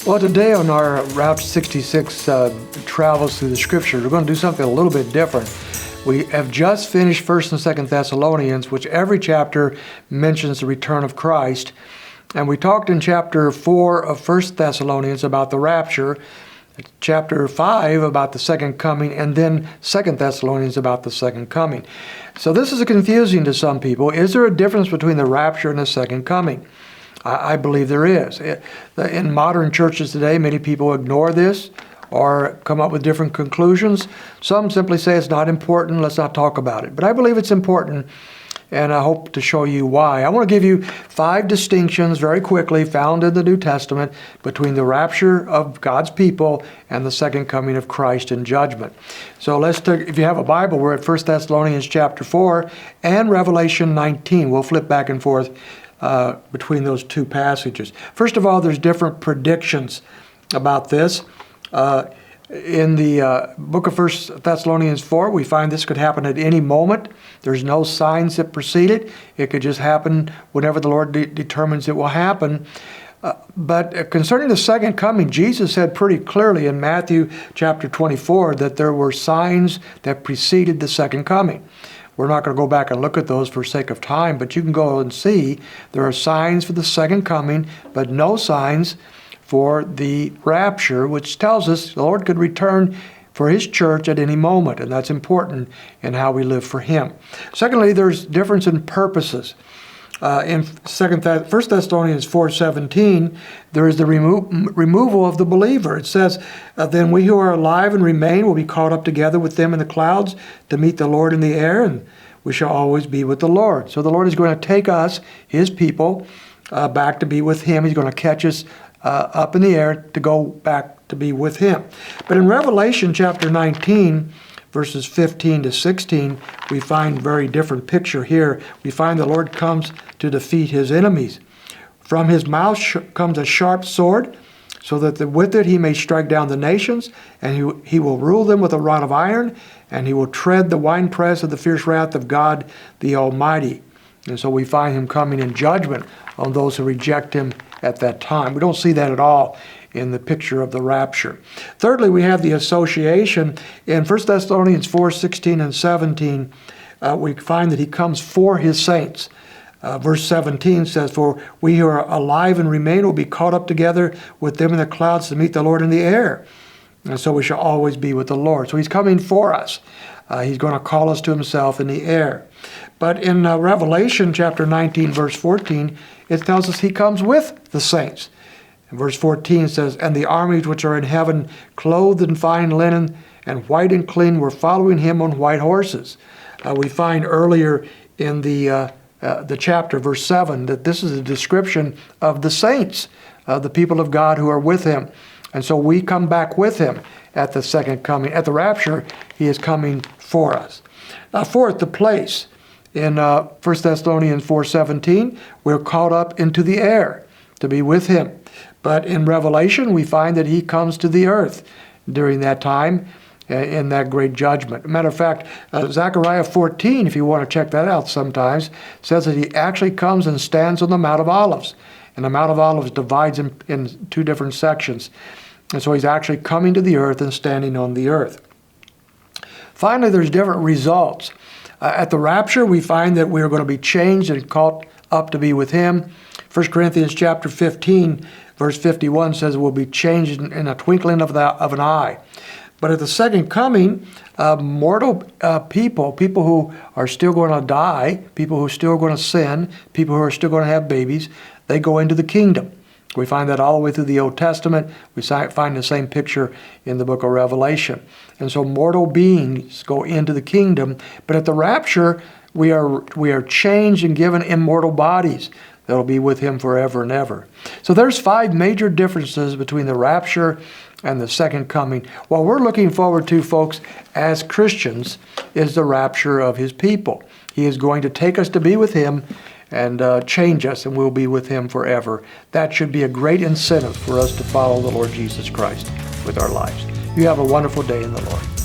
Well, today on our Route 66 travels through the Scriptures, we're going to do something a little bit different. We have just finished 1st and 2nd Thessalonians, which every chapter mentions the return of Christ. And we talked in chapter 4 of 1st Thessalonians about the rapture, chapter 5 about the second coming, and then 2nd Thessalonians about the second coming. So this is confusing to some people. Is there a difference between the rapture and the second coming? I believe there is. In modern churches today, many people ignore this or come up with different conclusions. Some simply say it's not important, let's not talk about it. But I believe it's important, and I hope to show you why. I want to give you 5 distinctions very quickly found in the New Testament between the rapture of God's people and the second coming of Christ in judgment. So if you have a Bible, we're at 1 Thessalonians chapter 4 and Revelation 19. We'll flip back and forth between those two passages. First of all, there's different predictions about this. In the book of 1 Thessalonians 4, we find this could happen at any moment. There's no signs that precede it. It could just happen whenever the Lord determines it will happen. But concerning the second coming, Jesus said pretty clearly in Matthew chapter 24 that there were signs that preceded the second coming. We're not going to go back and look at those for sake of time, but you can go and see there are signs for the second coming, but no signs for the rapture, which tells us the Lord could return for His church at any moment, and that's important in how we live for Him. Secondly, there's difference in purposes. In 1 Thessalonians 4:17, there is the removal of the believer. It says, then we who are alive and remain will be caught up together with them in the clouds to meet the Lord in the air, and we shall always be with the Lord. So the Lord is going to take us, His people, back to be with Him. He's going to catch us up in the air to go back to be with Him. But in Revelation chapter 19, verses 15 to 16, we find a very different picture here. We find the Lord comes to defeat His enemies. From His mouth comes a sharp sword, so that with it He may strike down the nations, and he will rule them with a rod of iron, and He will tread the winepress of the fierce wrath of God the Almighty. And so we find Him coming in judgment on those who reject Him at that time. We don't see that at all in the picture of the rapture. Thirdly, we have the association. In 1 Thessalonians 4:16 and 17, we find that He comes for His saints. Verse 17 says, for we who are alive and remain will be caught up together with them in the clouds to meet the Lord in the air. And so we shall always be with the Lord. So He's coming for us. He's going to call us to Himself in the air. But in Revelation chapter 19, verse 14, it tells us He comes with the saints. And verse 14 says, and the armies which are in heaven, clothed in fine linen and white and clean, were following Him on white horses. We find earlier in the chapter, verse 7, that this is a description of the saints, the people of God who are with Him. And so we come back with Him at the second coming. At the rapture, He is coming for us. Fourth, the place. In 1 Thessalonians 4:17, we're caught up into the air to be with Him. But in Revelation, we find that He comes to the earth during that time in that great judgment. Matter of fact, Zechariah 14, if you want to check that out sometimes, says that He actually comes and stands on the Mount of Olives. And the Mount of Olives divides in 2 different sections. And so He's actually coming to the earth and standing on the earth. Finally, there's different results. At the rapture, we find that we are going to be changed and caught up to be with Him. 1 Corinthians chapter 15, verse 51 says we'll be changed in a twinkling of an eye. But at the second coming, mortal people who are still going to die, people who are still going to sin, people who are still going to have babies, they go into the kingdom. We find that all the way through the Old Testament. We find the same picture in the book of Revelation. And so mortal beings go into the kingdom. But at the rapture, we are changed and given immortal bodies that will be with Him forever and ever. So there's 5 major differences between the rapture and the second coming. What we're looking forward to, folks, as Christians, is the rapture of His people. He is going to take us to be with Him and change us, and we'll be with Him forever. That should be a great incentive for us to follow the Lord Jesus Christ with our lives. You have a wonderful day in the Lord.